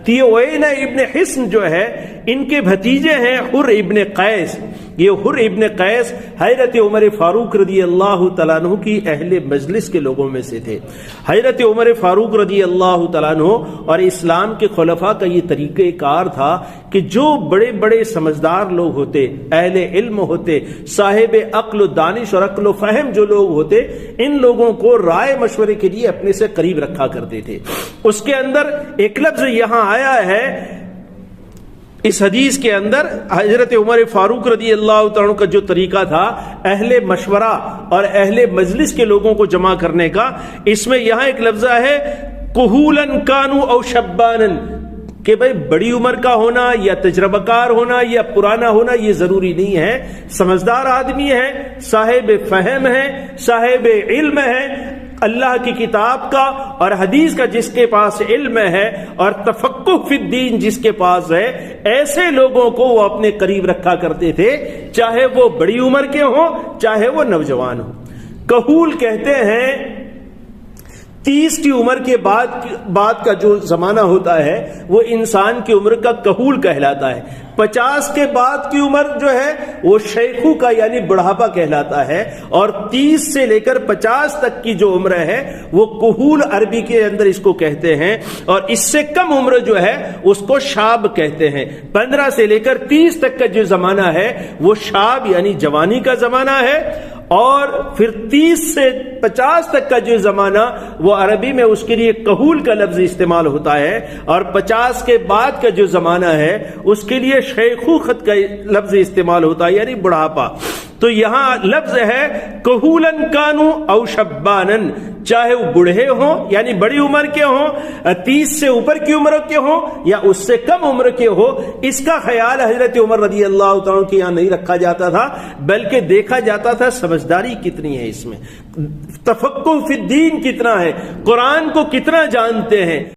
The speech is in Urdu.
تو یہ عیینہ ابن حصن جو ہے ان کے بھتیجے ہیں حر ابن قیس. یہ حر ابن قیس حضرت عمر فاروق رضی اللہ تعالیٰ عنہ کی اہل مجلس کے لوگوں میں سے تھے. حضرت عمر فاروق رضی اللہ تعالیٰ عنہ اور اسلام کے خلفاء کا یہ طریقہ کار تھا کہ جو بڑے بڑے سمجھدار لوگ ہوتے، اہل علم ہوتے، صاحب عقل و دانش اور عقل و فہم جو لوگ ہوتے، ان لوگوں کو رائے مشورے کے لیے اپنے سے قریب رکھا کرتے تھے. اس کے اندر ایک لفظ یہاں آیا ہے اس حدیث کے اندر، حضرت عمر فاروق رضی اللہ تعالیٰ عنہ کا جو طریقہ تھا اہل مشورہ اور اہل مجلس کے لوگوں کو جمع کرنے کا، اس میں یہاں ایک لفظ ہے کہولن کانو او شبانن، کہ بھئی بڑی عمر کا ہونا یا تجربہ کار ہونا یا پرانا ہونا یہ ضروری نہیں ہے. سمجھدار آدمی ہے، صاحب فہم ہے، صاحب علم ہے، اللہ کی کتاب کا اور حدیث کا جس کے پاس علم ہے اور تفقہ فی الدین جس کے پاس ہے، ایسے لوگوں کو وہ اپنے قریب رکھا کرتے تھے، چاہے وہ بڑی عمر کے ہوں چاہے وہ نوجوان ہوں. کہول کہتے ہیں 30 کی عمر کے بعد کا جو زمانہ ہوتا ہے وہ انسان کی عمر کا کہول کہلاتا ہے. 50 کے بعد کی عمر جو ہے وہ شیخو کا یعنی بڑھاپا کہلاتا ہے، اور 30 سے لے کر 50 تک کی جو عمر ہے وہ کہول عربی کے اندر اس کو کہتے ہیں، اور اس سے کم عمر جو ہے اس کو شاب کہتے ہیں. 15 سے لے کر 30 تک کا جو زمانہ ہے وہ شاب یعنی جوانی کا زمانہ ہے، اور پھر 30 سے 50 تک کا جو زمانہ وہ عربی میں اس کے لیے کہول کا لفظ استعمال ہوتا ہے، اور 50 کے بعد کا جو زمانہ ہے اس کے لیے شیخوخت کا لفظ استعمال ہوتا ہے یعنی بڑھاپا. تو یہاں لفظ ہے کہولن کانو او شبانن، چاہے وہ بوڑھے ہوں یعنی بڑی عمر کے ہوں، 30 سے اوپر کی عمر کے ہوں یا اس سے کم عمر کے ہو. اس کا خیال حضرت عمر رضی اللہ تعالیٰ کے یہاں نہیں رکھا جاتا تھا، بلکہ دیکھا جاتا تھا سمجھداری کتنی ہے، اس میں تفقہ فی الدین کتنا ہے، قرآن کو کتنا جانتے ہیں.